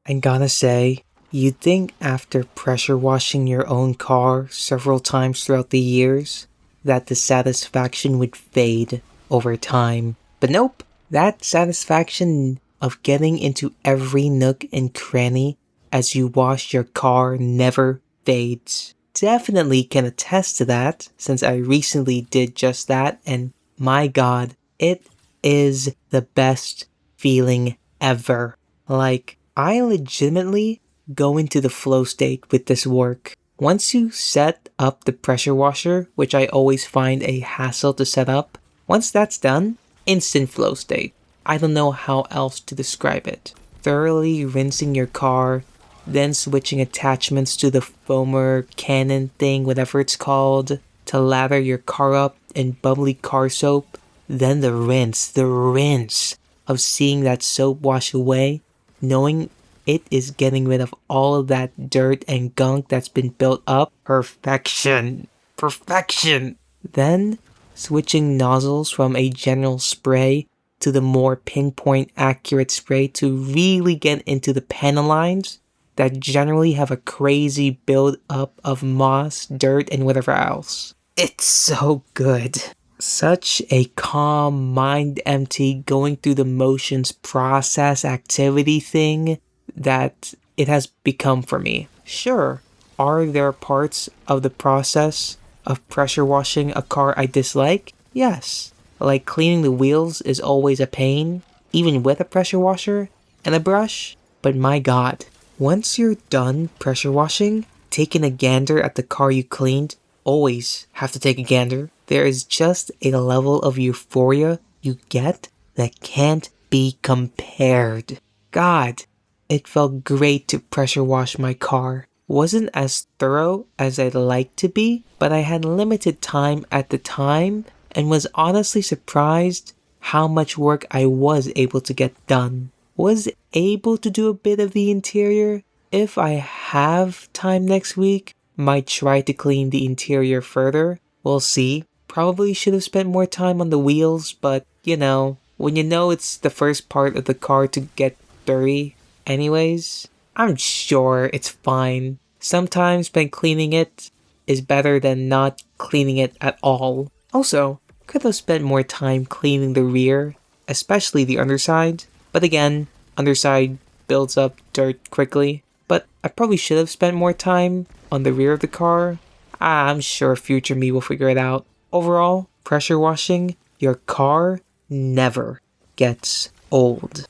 I gotta say, you'd think after pressure washing your own car several times throughout the years, that the satisfaction would fade over time. But nope, that satisfaction of getting into every nook and cranny as you wash your car never fades. Definitely can attest to that since I recently did just that, and my god, it is the best feeling ever. Like, I legitimately go into the flow state with this work. Once you set up the pressure washer, which I always find a hassle to set up, once that's done, instant flow state. I don't know how else to describe it. Thoroughly rinsing your car, then switching attachments to the foamer cannon thing, whatever it's called, to lather your car up in bubbly car soap, then the rinse of seeing that soap wash away, knowing it is getting rid of all of that dirt and gunk that's been built up. Perfection. Perfection. Then switching nozzles from a general spray to the more pinpoint accurate spray to really get into the panel lines that generally have a crazy build up of moss, dirt, and whatever else. It's so good. Such a calm, mind empty, going through the motions process activity thing that it has become for me. Sure, are there parts of the process of pressure washing a car I dislike? Yes. Like cleaning the wheels is always a pain, even with a pressure washer and a brush. But my god, once you're done pressure washing, taking a gander at the car you cleaned, always have to take a gander. There is just a level of euphoria you get that can't be compared. God, it felt great to pressure wash my car. Wasn't as thorough as I'd like to be, but I had limited time at the time and was honestly surprised how much work I was able to get done. Was able to do a bit of the interior. If I have time next week, might try to clean the interior further. We'll see. Probably should have spent more time on the wheels, but when you know it's the first part of the car to get dirty anyways, I'm sure it's fine. Sometimes when cleaning it is better than not cleaning it at all. Also, could have spent more time cleaning the rear, especially the underside. But again, underside builds up dirt quickly. But I probably should have spent more time on the rear of the car. I'm sure future me will figure it out. Overall, pressure washing your car never gets old.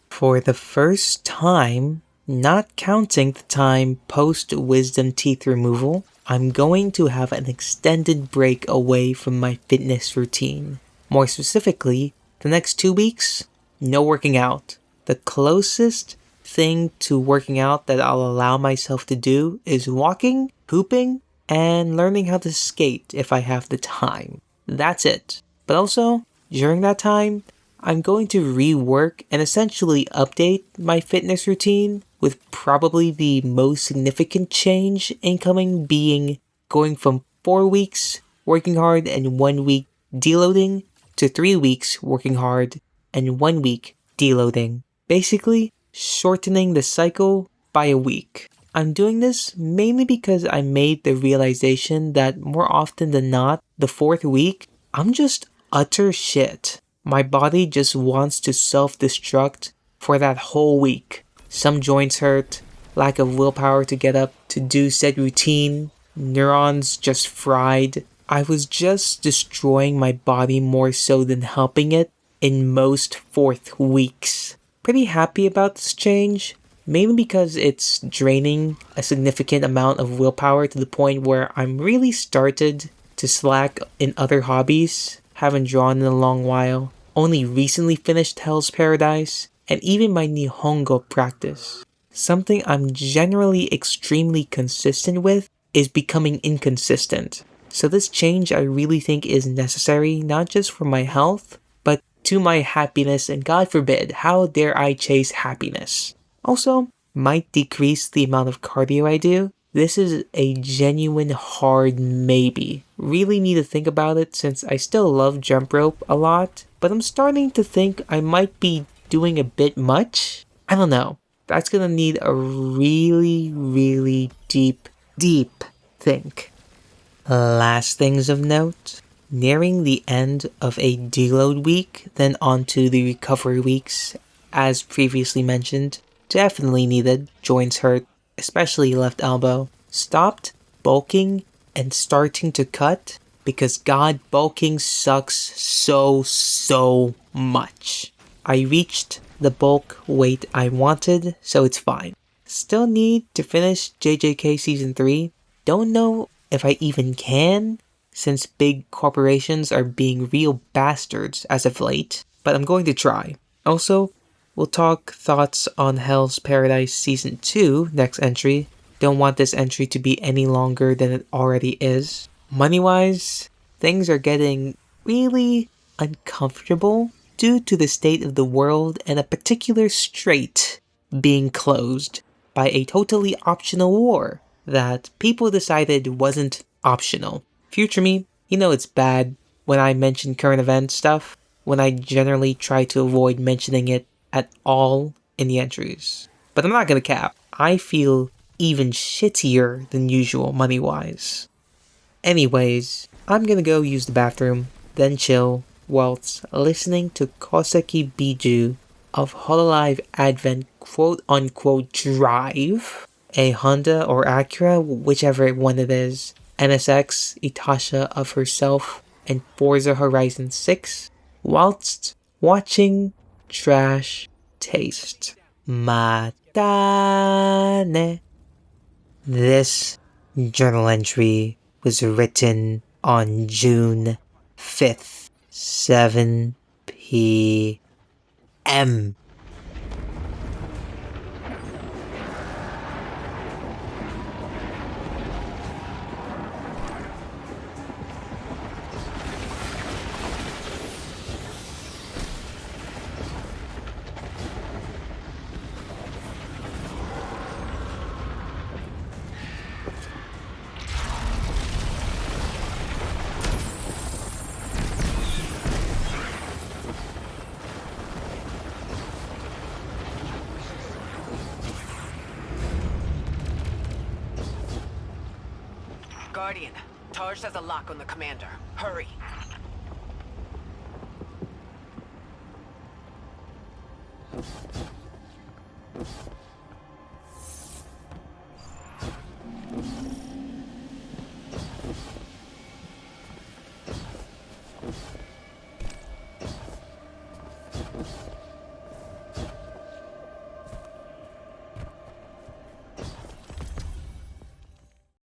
For the first time, not counting the time post-wisdom teeth removal, I'm going to have an extended break away from my fitness routine. More specifically, the next 2 weeks, no working out. The closest thing to working out that I'll allow myself to do is walking, hooping, and learning how to skate if I have the time. That's it. But also, during that time, I'm going to rework and essentially update my fitness routine, with probably the most significant change incoming being going from 4 weeks working hard and 1 week deloading to 3 weeks working hard and 1 week deloading. Basically, shortening the cycle by a week. I'm doing this mainly because I made the realization that more often than not, the 4th week, I'm just utter shit. My body just wants to self-destruct for that whole week. Some joints hurt, lack of willpower to get up to do said routine, neurons just fried. I was just destroying my body more so than helping it in most 4th weeks. Pretty happy about this change, mainly because it's draining a significant amount of willpower to the point where I'm really started to slack in other hobbies. Haven't drawn in a long while. Only recently finished Hell's Paradise, and even my Nihongo practice. Something I'm generally extremely consistent with is becoming inconsistent. So this change I really think is necessary, not just for my health, but to my happiness, and God forbid, how dare I chase happiness. Also, might decrease the amount of cardio I do. This is a genuine hard maybe. Really need to think about it since I still love jump rope a lot, but I'm starting to think I might be doing a bit much. I don't know. That's gonna need a really, really deep think. Last things of note, nearing the end of a deload week, then onto the recovery weeks, as previously mentioned, definitely needed, joints hurt, especially left elbow. Stopped bulking and starting to cut because God, bulking sucks so much. I reached the bulk weight I wanted, so it's fine. Still need to finish JJK Season 3. Don't know if I even can, since big corporations are being real bastards as of late, but I'm going to try. Also, we'll talk thoughts on Hell's Paradise Season 2 next entry. Don't want this entry to be any longer than it already is. Money-wise, things are getting really uncomfortable due to the state of the world and a particular strait being closed by a totally optional war that people decided wasn't optional. Future me, you know it's bad when I mention current event stuff, when I generally try to avoid mentioning it at all in the entries. But I'm not gonna cap. I feel even shittier than usual money-wise. Anyways, I'm gonna go use the bathroom, then chill, whilst listening to Koseki Biju of Hololive Advent quote-unquote drive, a Honda or Acura, whichever one it is, NSX Itasha of herself, and Forza Horizon 6, whilst watching Trash Taste. Matane. This journal entry was written on June 5th, 7 p.m. Guardian, Taj has a lock on the commander. Hurry.